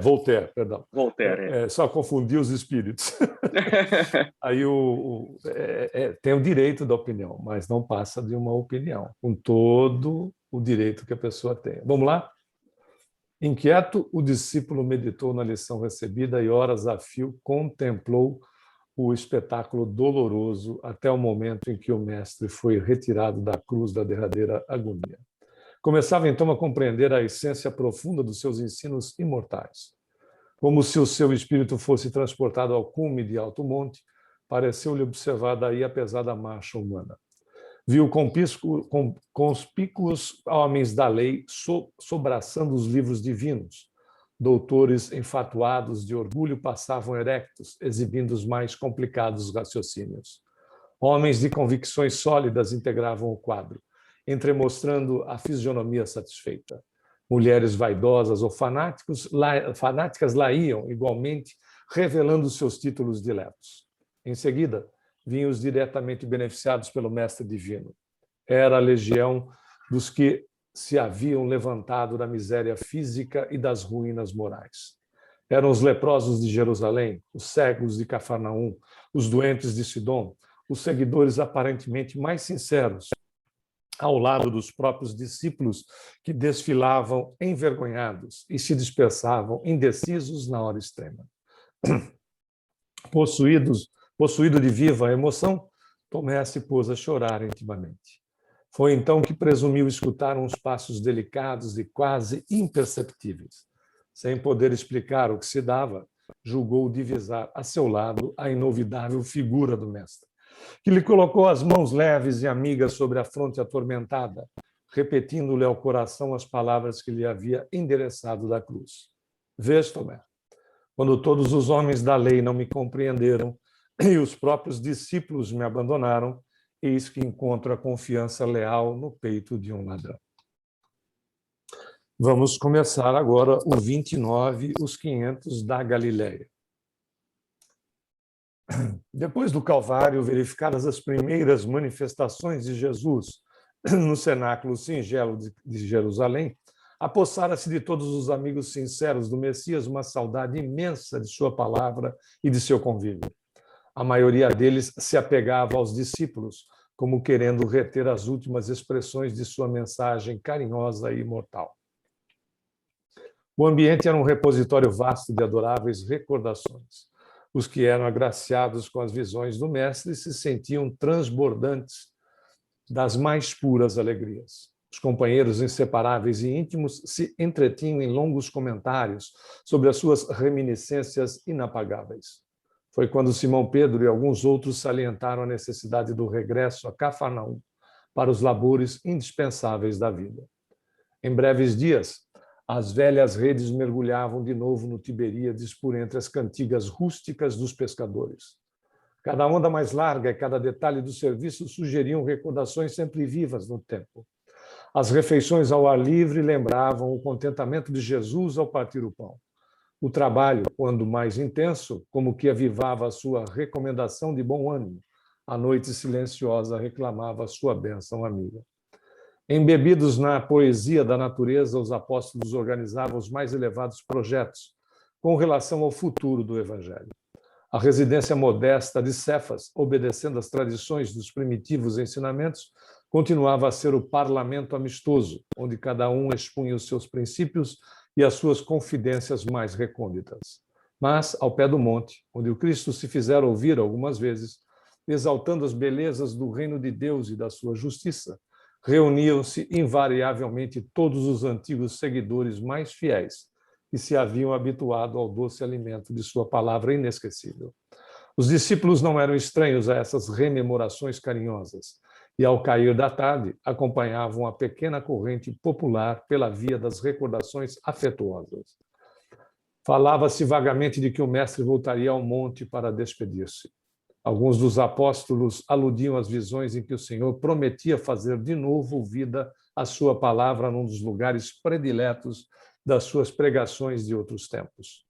Voltaire, perdão. Voltaire, só confundir os espíritos. Aí tem o direito da opinião, mas não passa de uma opinião, com todo o direito que a pessoa tem. Vamos lá? Inquieto, o discípulo meditou na lição recebida e horas a fio contemplou o espetáculo doloroso até o momento em que o mestre foi retirado da cruz da derradeira agonia. Começava então a compreender a essência profunda dos seus ensinos imortais. Como se o seu espírito fosse transportado ao cume de alto monte, pareceu-lhe observar daí a pesada marcha humana. Viu conspícuos homens da lei sobraçando os livros divinos. Doutores enfatuados de orgulho passavam erectos, exibindo os mais complicados raciocínios. Homens de convicções sólidas integravam o quadro, entremostrando a fisionomia satisfeita. Mulheres vaidosas ou fanáticas lá iam, igualmente, revelando seus títulos diletos. Em seguida, vinham os diretamente beneficiados pelo Mestre Divino. Era a legião dos que se haviam levantado da miséria física e das ruínas morais. Eram os leprosos de Jerusalém, os cegos de Cafarnaum, os doentes de Sidom, os seguidores aparentemente mais sinceros, ao lado dos próprios discípulos que desfilavam envergonhados e se dispersavam indecisos na hora extrema. Possuído de viva emoção, Tomé se pôs a chorar intimamente. Foi então que presumiu escutar uns passos delicados e quase imperceptíveis. Sem poder explicar o que se dava, julgou divisar a seu lado a inovidável figura do mestre, que lhe colocou as mãos leves e amigas sobre a fronte atormentada, repetindo-lhe ao coração as palavras que lhe havia endereçado da cruz. Vês, Tomé, quando todos os homens da lei não me compreenderam e os próprios discípulos me abandonaram, eis que encontro a confiança leal no peito de um ladrão. Vamos começar agora o 29, os 500 da Galileia. Depois do Calvário, verificadas as primeiras manifestações de Jesus no cenáculo singelo de Jerusalém, apossara-se de todos os amigos sinceros do Messias uma saudade imensa de sua palavra e de seu convívio. A maioria deles se apegava aos discípulos, como querendo reter as últimas expressões de sua mensagem carinhosa e imortal. O ambiente era um repositório vasto de adoráveis recordações. Os que eram agraciados com as visões do Mestre se sentiam transbordantes das mais puras alegrias. Os companheiros inseparáveis e íntimos se entretinham em longos comentários sobre as suas reminiscências inapagáveis. Foi quando Simão Pedro e alguns outros salientaram a necessidade do regresso a Cafarnaum para os labores indispensáveis da vida. Em breves dias, as velhas redes mergulhavam de novo no Tiberíades por entre as cantigas rústicas dos pescadores. Cada onda mais larga e cada detalhe do serviço sugeriam recordações sempre vivas no tempo. As refeições ao ar livre lembravam o contentamento de Jesus ao partir o pão. O trabalho, quando mais intenso, como que avivava a sua recomendação de bom ânimo. A noite silenciosa reclamava a sua bênção amiga. Embebidos na poesia da natureza, os apóstolos organizavam os mais elevados projetos com relação ao futuro do Evangelho. A residência modesta de Cefas, obedecendo às tradições dos primitivos ensinamentos, continuava a ser o parlamento amistoso, onde cada um expunha os seus princípios e as suas confidências mais recônditas. Mas, ao pé do monte, onde o Cristo se fizera ouvir algumas vezes, exaltando as belezas do reino de Deus e da sua justiça, reuniam-se invariavelmente todos os antigos seguidores mais fiéis, que se haviam habituado ao doce alimento de sua palavra inesquecível. Os discípulos não eram estranhos a essas rememorações carinhosas, e, ao cair da tarde, acompanhavam a pequena corrente popular pela via das recordações afetuosas. Falava-se vagamente de que o mestre voltaria ao monte para despedir-se. Alguns dos apóstolos aludiam às visões em que o Senhor prometia fazer de novo vida à sua palavra num dos lugares prediletos das suas pregações de outros tempos.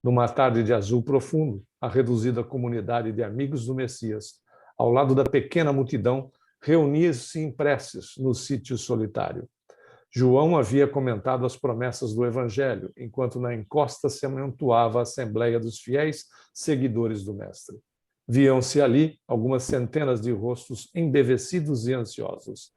Numa tarde de azul profundo, a reduzida comunidade de amigos do Messias, ao lado da pequena multidão, reunia-se em preces no sítio solitário. João havia comentado as promessas do Evangelho, enquanto na encosta se amontoava a assembleia dos fiéis seguidores do Mestre. Viam-se ali algumas centenas de rostos embevecidos e ansiosos.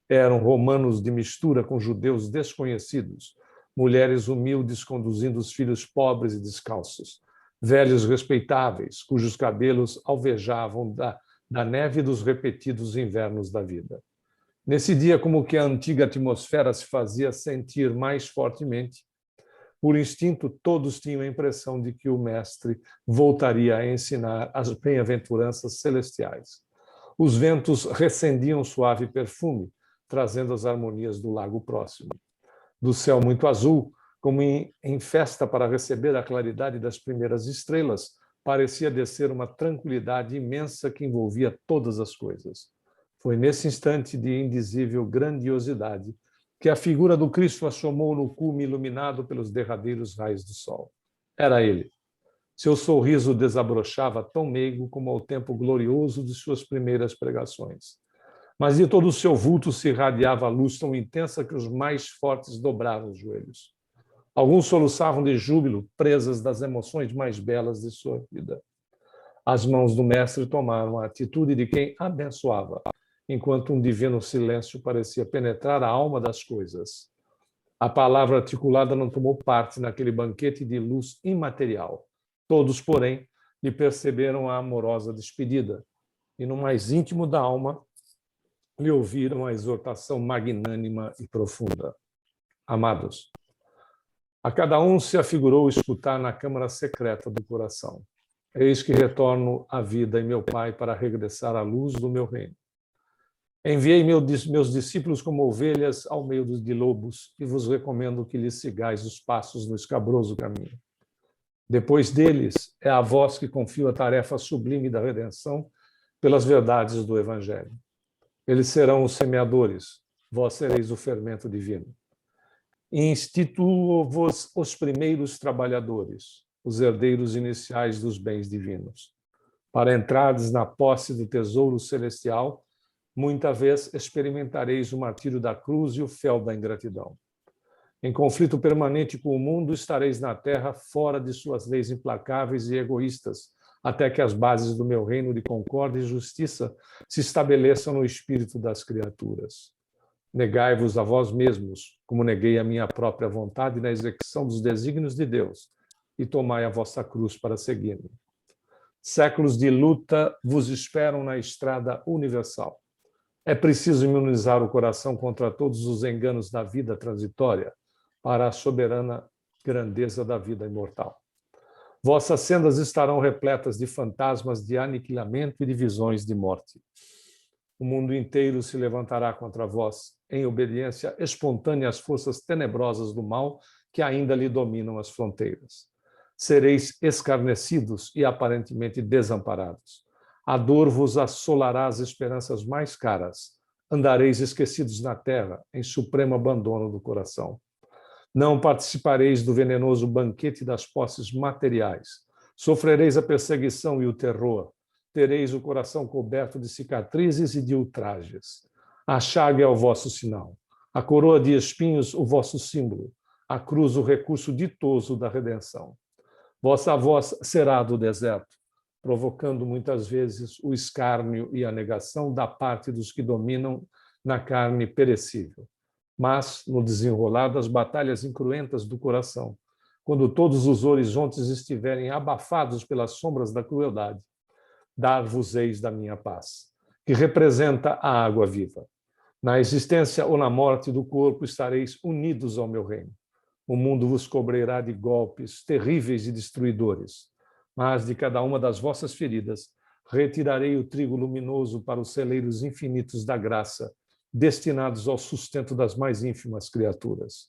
Eram romanos de mistura com judeus desconhecidos, mulheres humildes conduzindo os filhos pobres e descalços, velhos respeitáveis, cujos cabelos alvejavam da neve dos repetidos invernos da vida. Nesse dia, como que a antiga atmosfera se fazia sentir mais fortemente, por instinto, todos tinham a impressão de que o Mestre voltaria a ensinar as bem-aventuranças celestiais. Os ventos recendiam suave perfume, trazendo as harmonias do lago próximo. Do céu muito azul, como em festa para receber a claridade das primeiras estrelas, parecia descer uma tranquilidade imensa que envolvia todas as coisas. Foi nesse instante de indizível grandiosidade que a figura do Cristo assomou no cume iluminado pelos derradeiros raios do sol. Era ele. Seu sorriso desabrochava tão meigo como ao tempo glorioso de suas primeiras pregações. Mas de todo o seu vulto se irradiava a luz tão intensa que os mais fortes dobraram os joelhos. Alguns soluçavam de júbilo, presas das emoções mais belas de sua vida. As mãos do Mestre tomaram a atitude de quem abençoava, enquanto um divino silêncio parecia penetrar a alma das coisas. A palavra articulada não tomou parte naquele banquete de luz imaterial. Todos, porém, lhe perceberam a amorosa despedida, e no mais íntimo da alma lhe ouviram a exortação magnânima e profunda. Amados, a cada um se afigurou escutar na câmara secreta do coração. Eis que retorno à vida em meu Pai para regressar à luz do meu reino. Enviei meus discípulos como ovelhas ao meio de lobos e vos recomendo que lhes sigais os passos no escabroso caminho. Depois deles, é a vós que confio a tarefa sublime da redenção pelas verdades do Evangelho. Eles serão os semeadores, vós sereis o fermento divino. Instituo-vos os primeiros trabalhadores, os herdeiros iniciais dos bens divinos. Para entrardes na posse do tesouro celestial, muita vez experimentareis o martírio da cruz e o fel da ingratidão. Em conflito permanente com o mundo, estareis na terra fora de suas leis implacáveis e egoístas, até que as bases do meu reino de concórdia e justiça se estabeleçam no espírito das criaturas. Negai-vos a vós mesmos, como neguei a minha própria vontade na execução dos desígnios de Deus, e tomai a vossa cruz para seguir-me. Séculos de luta vos esperam na estrada universal. É preciso imunizar o coração contra todos os enganos da vida transitória para a soberana grandeza da vida imortal. Vossas sendas estarão repletas de fantasmas de aniquilamento e de visões de morte. O mundo inteiro se levantará contra vós, em obediência espontânea às forças tenebrosas do mal que ainda lhe dominam as fronteiras. Sereis escarnecidos e aparentemente desamparados. A dor vos assolará as esperanças mais caras. Andareis esquecidos na terra, em supremo abandono do coração. Não participareis do venenoso banquete das posses materiais. Sofrereis a perseguição e o terror. Tereis o coração coberto de cicatrizes e de ultrajes. A chaga é o vosso sinal. A coroa de espinhos, o vosso símbolo. A cruz, o recurso ditoso da redenção. Vossa voz será do deserto, provocando muitas vezes o escárnio e a negação da parte dos que dominam na carne perecível. Mas, no desenrolar das batalhas incruentas do coração, quando todos os horizontes estiverem abafados pelas sombras da crueldade, dar-vos-eis da minha paz, que representa a água viva. Na existência ou na morte do corpo estareis unidos ao meu reino. O mundo vos cobrirá de golpes terríveis e destruidores, mas de cada uma das vossas feridas retirarei o trigo luminoso para os celeiros infinitos da graça, destinados ao sustento das mais ínfimas criaturas.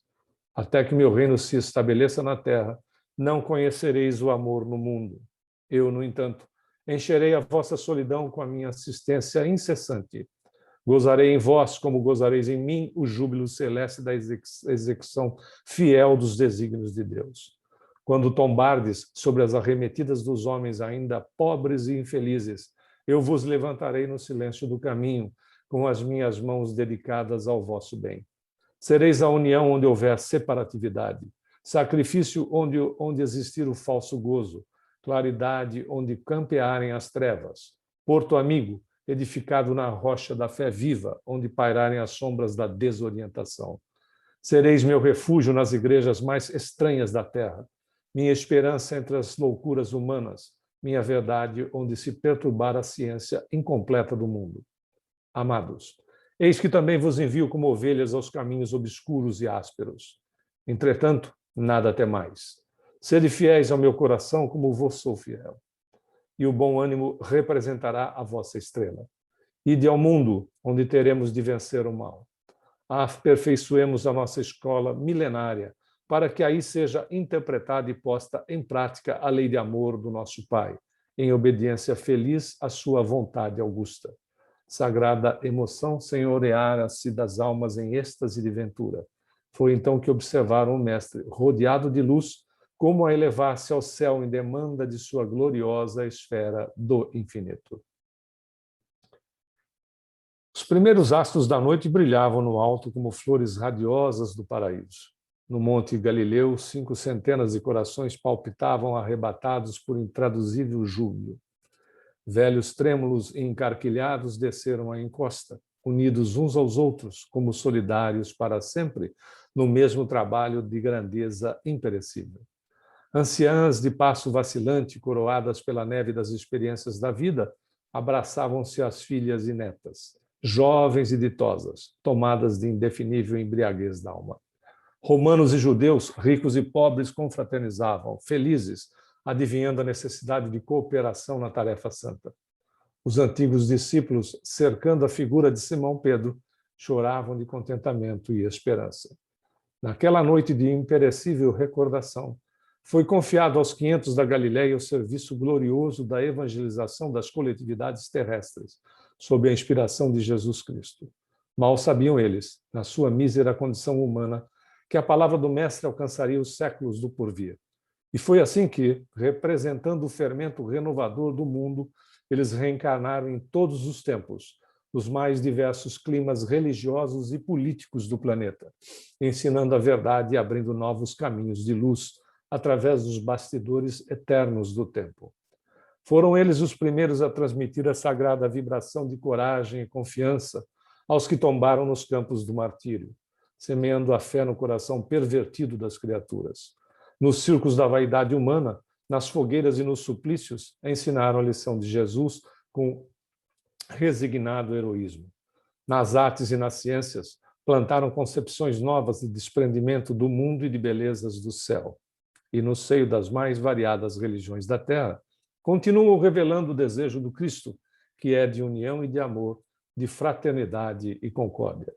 Até que meu reino se estabeleça na terra, não conhecereis o amor no mundo. Eu, no entanto, encherei a vossa solidão com a minha assistência incessante. Gozarei em vós, como gozareis em mim, o júbilo celeste da execução fiel dos desígnios de Deus. Quando tombardes sobre as arremetidas dos homens ainda pobres e infelizes, eu vos levantarei no silêncio do caminho, com as minhas mãos dedicadas ao vosso bem. Sereis a união onde houver separatividade, sacrifício onde existir o falso gozo, claridade onde campearem as trevas, porto amigo, edificado na rocha da fé viva, onde pairarem as sombras da desorientação. Sereis meu refúgio nas igrejas mais estranhas da terra, minha esperança entre as loucuras humanas, minha verdade onde se perturbar a ciência incompleta do mundo. Amados, eis que também vos envio como ovelhas aos caminhos obscuros e ásperos. Entretanto, nada temais. Sede fiéis ao meu coração como vos sou fiel. E o bom ânimo representará a vossa estrela. Ide ao mundo, onde teremos de vencer o mal. Aperfeiçoemos a nossa escola milenária, para que aí seja interpretada e posta em prática a lei de amor do nosso Pai, em obediência feliz à sua vontade augusta. Sagrada emoção senhoreara-se das almas em êxtase de ventura. Foi então que observaram o Mestre, rodeado de luz, como a elevar-se ao céu em demanda de sua gloriosa esfera do infinito. Os primeiros astros da noite brilhavam no alto como flores radiosas do paraíso. No Monte Galileu, 5 centenas de corações palpitavam arrebatados por intraduzível júbilo. Velhos trêmulos e encarquilhados desceram a encosta, unidos uns aos outros, como solidários para sempre, no mesmo trabalho de grandeza imperecível. Anciãs de passo vacilante, coroadas pela neve das experiências da vida, abraçavam-se às filhas e netas, jovens e ditosas, tomadas de indefinível embriaguez d'alma. Romanos e judeus, ricos e pobres, confraternizavam, felizes, adivinhando a necessidade de cooperação na tarefa santa. Os antigos discípulos, cercando a figura de Simão Pedro, choravam de contentamento e esperança. Naquela noite de imperecível recordação, foi confiado aos 500 da Galileia o serviço glorioso da evangelização das coletividades terrestres, sob a inspiração de Jesus Cristo. Mal sabiam eles, na sua mísera condição humana, que a palavra do Mestre alcançaria os séculos do porvir. E foi assim que, representando o fermento renovador do mundo, eles reencarnaram em todos os tempos, nos mais diversos climas religiosos e políticos do planeta, ensinando a verdade e abrindo novos caminhos de luz através dos bastidores eternos do tempo. Foram eles os primeiros a transmitir a sagrada vibração de coragem e confiança aos que tombaram nos campos do martírio, semeando a fé no coração pervertido das criaturas. Nos circos da vaidade humana, nas fogueiras e nos suplícios, ensinaram a lição de Jesus com resignado heroísmo. Nas artes e nas ciências, plantaram concepções novas de desprendimento do mundo e de belezas do céu. E no seio das mais variadas religiões da Terra, continuam revelando o desejo do Cristo, que é de união e de amor, de fraternidade e concórdia.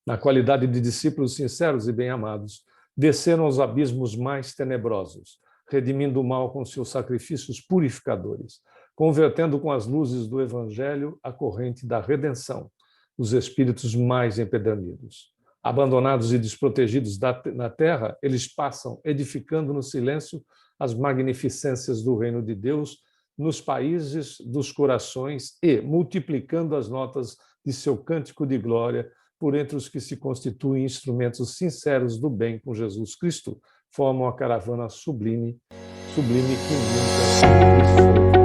Na qualidade de discípulos sinceros e bem-amados, desceram aos abismos mais tenebrosos, redimindo o mal com seus sacrifícios purificadores, convertendo com as luzes do Evangelho a corrente da redenção, os espíritos mais empedernidos. Abandonados e desprotegidos na terra, eles passam, edificando no silêncio as magnificências do reino de Deus nos países dos corações e multiplicando as notas de seu cântico de glória por entre os que se constituem instrumentos sinceros do bem com Jesus Cristo, formam a caravana sublime que nunca